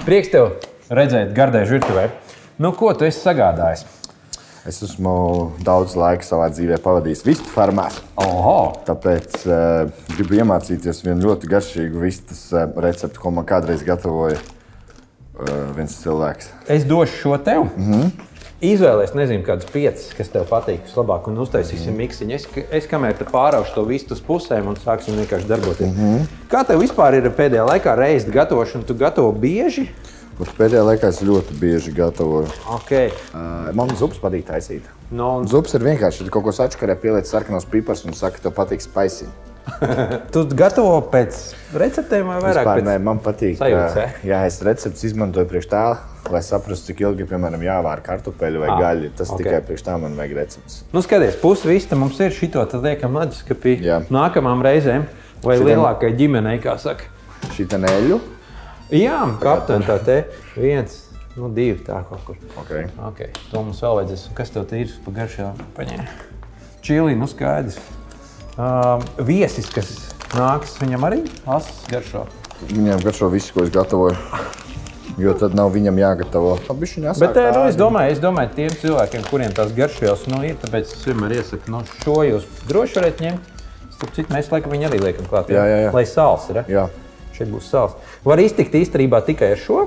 Prieks tev redzēt Gardēžu virtuvē. Nu, ko tu esi sagādājis? Es esmu daudz laika savā dzīvē pavadījis vistu farmās. Oho! Tāpēc gribu iemācīties vienu ļoti garšīgu vistas recepti, ko man kādreiz gatavoja viens cilvēks. Es došu šo tev. Izvēlēs, nezinu, kādus 5, kas tev patīk vislabāk, un uztaisīsim miksiņu. Es kamēr te pāraušu to vistu uz pusēm un sāksim vienkārši darboties. Kā tev vispār ir pēdējā laikā reizi gatavošana? Tu gatavo bieži? Pēdējā laikā es ļoti bieži gatavoju. Okay. Man zupas patīk taisīt. No, Zupas ir vienkārši, tu kaut ko sačkarē, pieliec sarkanos pipars un saka, tev patīk spicy. Tu gatavo pēc receptēm vai vairāk Vispār, pēc nē, man patīk, sajūtas, jā, es recepts izmantoju priekš tā, lai saprastu, cik ilgi, piemēram, jāvār kartupeļu vai gaļu. Tas tikai priekš tā man vajag recepts. Nu, skaties, pusi vista mums ir šito, tad liekam leduskapī nākamām reizēm vai lielākai ģimenei, kā saka. Šita neļu? Jā, kapteni tā te. 1, 2 tā kaut kur. Ok. To mums vēl vajadzēs. Kas tev te ir pa garšā? Paņē. Čili, nu skaidrs. Viesis, kas nāks, viņam arī asas garšo? Viņam garšo visu, ko es gatavoju. Jo tad nav viņam jāgatavo. Bet es domāju, tiem cilvēkiem, kuriem tās garšos ir, tāpēc es vienmēr iesaku, šo jūs droši varat ņemt. Starp citu, mēs laikam viņu arī liekam klāt. Jā. Lai sāls ir. Jā. Šeit būs sāls. Var iztikt īstenībā tikai ar šo.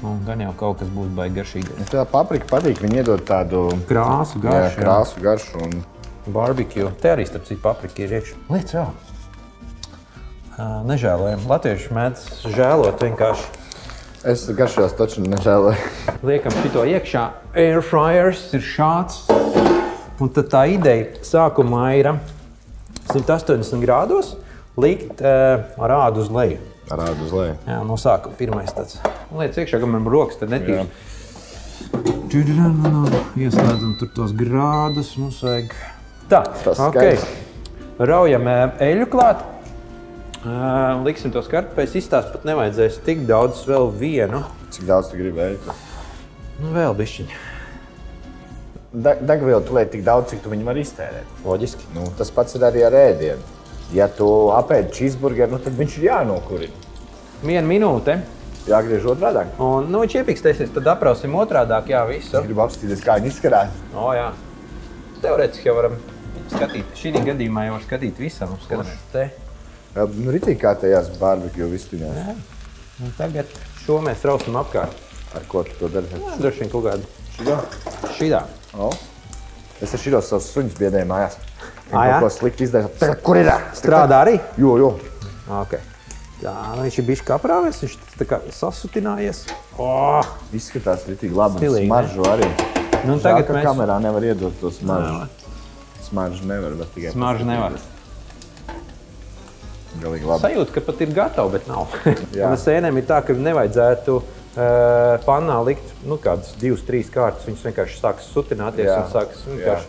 Un gan jau kaut kas būs baigi garšīgais. Tā paprika patīk, viņi iedod tādu krāsu, garšu. Jā, krāsu, garšu un barbecue. Te arī starp citu paprika ir iekšā. Liec vēl. Nežēlojam. Latvieši mēdz žēlot vienkārši. Es garšos taču nežēloju. Liekam šito iekšā. Air fryers ir šāds. Un tad tā ideja sākumā ir 180 grādos likt ar ādu uz leju. Ar ādu uz leju? Jā, no sākuma pirmais tāds. Liec iekšā, kamēr rokas tad netīši. Ieslēdzam tur tos grādus, mums vajag. Tā, ok. Raujam eļu klāt. Liksim tos kartupeļus. Izstās pat nevajadzēs tik daudz, vēl vienu. Cik daudz tu gribi eļu? Nu, vēl bišķiņu. Degvielu tu lieti tik daudz, cik tu viņu var iztērēt. Loģiski. Nu, tas pats ir arī ar ēdienu. Ja tu apēdi cheeseburgeru, nu, tad viņš ir jānokurina. 1 minūte. Jāgriež otrādāk. Un, viņš iepikstēsies, tad aprausim otrādāk, jā, visu. Es gribu apskatīties, kā viņi izskarās. Jā. Teorētiski jau varam skatīt. Šī gadījumā jau var skatīt visam. Skatāmies te. Nu, ritīgi kā tajās barbecue vistiņās. Jā. Un tagad šo mēs rausim apkārt. Ar ko tu to dari? Jā, droši vien kaut kādu. Šidā. Es ar šitos savus suņus biedēju mājās. Jā? Kaut ko slikti izdarīt. Kur ir? Strādā arī? Jo. Ok. Tā, viņš ir bišķi kaprāvies, viņš tā kā sasutinājies. Izskatās ritīgi labi. Stilīgi, smaržu arī. Nu, Žēl, tagad ka mēs kamerā nevar iedot to smaržu. Smaržu nevar, bet tikai... Smaržu nevar. Galīgi labi. Sajūta, ka pat ir gatava, bet nav. Un sēnēm ir tā, ka nevajadzētu pannā likt kādas 2-3 kārtas. Viņas vienkārši sāks sutināties un sāks vienkārši...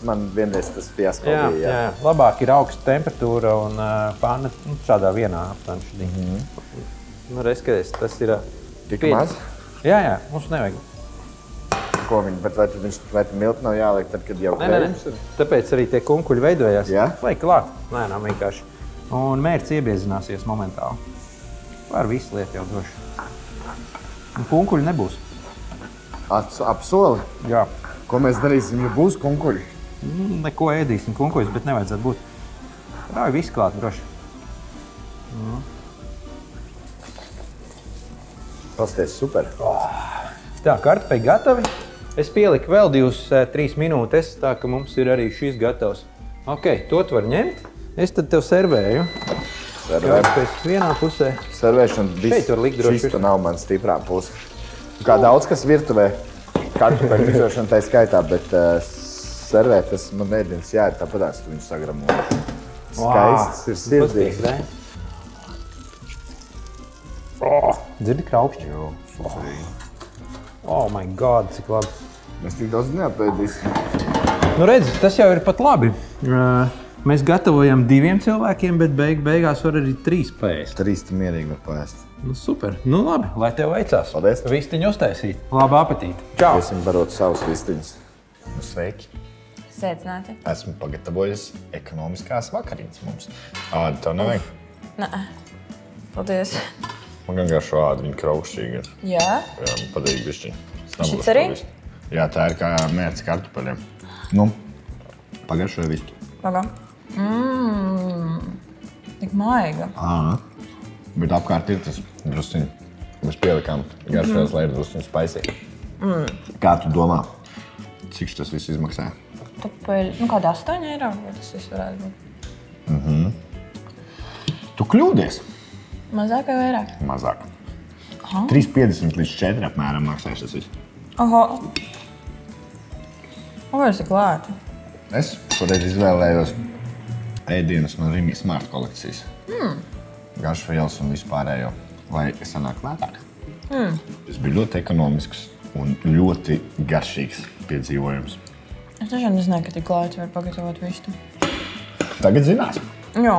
Man vienreiz tas fiasko bija. Jā. Labāk ir augsta temperatūra un panna šādā vienā aptāmšķidī. Nu, reizes, tas ir... Tik maz? Jā, mums nevajag. Ko viņi, bet vai tu milti nav jāliek tad, kad jau krējums ir? Tāpēc arī tie kunkuļi veidojās. Jā? Lai klāt, lēnām vienkārši. Un mērķis iebiezināsies momentāli. Var visu lietu jau droši. Un kunkuļi nebūs. Ap soli? Jā. Ko mēs darīsim, ja būs kunkuļi? Neko ēdīsim kunkuļus, bet nevajadzētu būt. Rauj visu klāt droši. Pasties, super. Tā, kartupeļi gatavi. Es pieliku vēl 2-3 minūtes, tā ka mums ir arī šis gatavs. Ok, to tu var ņemt. Es tad tev servēju. Kartupeļs vienā pusē. Servēšana Šeit var likt droši. Šis nav man stiprā puse. Kā daudz kas virtuvē, kartupeļu mizošana tai skaitā, bet servēt tas man ēdienas jāiet tāpatās, tu viņu sagramoju. Skaists ir sirdīgs. Dzirdi kraukšķi? Jo, superīgi. Oh my God, cik labi. Mēs tik daudz neapēdīsim. Nu redzi, tas jau ir pat labi. Mēs gatavojam 2 cilvēkiem, bet beigās var arī 3 paēst. 3 tu mierīgi var paēst. Nu super. Nu labi, lai tev veicās. Paldies. Vistiņu uztaisīt. Labu apetīti. Čau. Iesim barot savus vistiņus. Nu, sveiki. Sveicināti. Esmu pagatavojis ekonomiskās vakariņas mums. Ādi, tev nevajag? Nē. Paldies. Man gan garšo ādu, viņa kraukšķīgi ir. Jā? Jā, man patīk bišķiņ. Šits arī? Jā, tā ir kā mērts kartupeļiem. Nu, pagaršoja vistu. Paga. Tik maiga. Bet apkārt ir tas drusciņi. Mēs pielikām garšojas, lai ir drusciņi spaisīgi. Kā tu domā, cik tas viss izmaksā? Tupeļi, nu kāda 8 eiro, vai tas viss varētu būt? Tu kļūdies? Mazāk vai vairāk? Mazāk. 3,50 līdz 4 apmēram maksājas tas viss. Oho. Vai tas tik lēti? Es toreiz izvēlējos ēdienus no Rimi Smart kolekcijas. Garšvielas un vispārējo, lai sanāk lētāk. Tas bija ļoti ekonomisks un ļoti garšīgs piedzīvojums. Es tiešām nezināju, ka tik lēti var pagatavot vistu. Tagad zinās. Jā.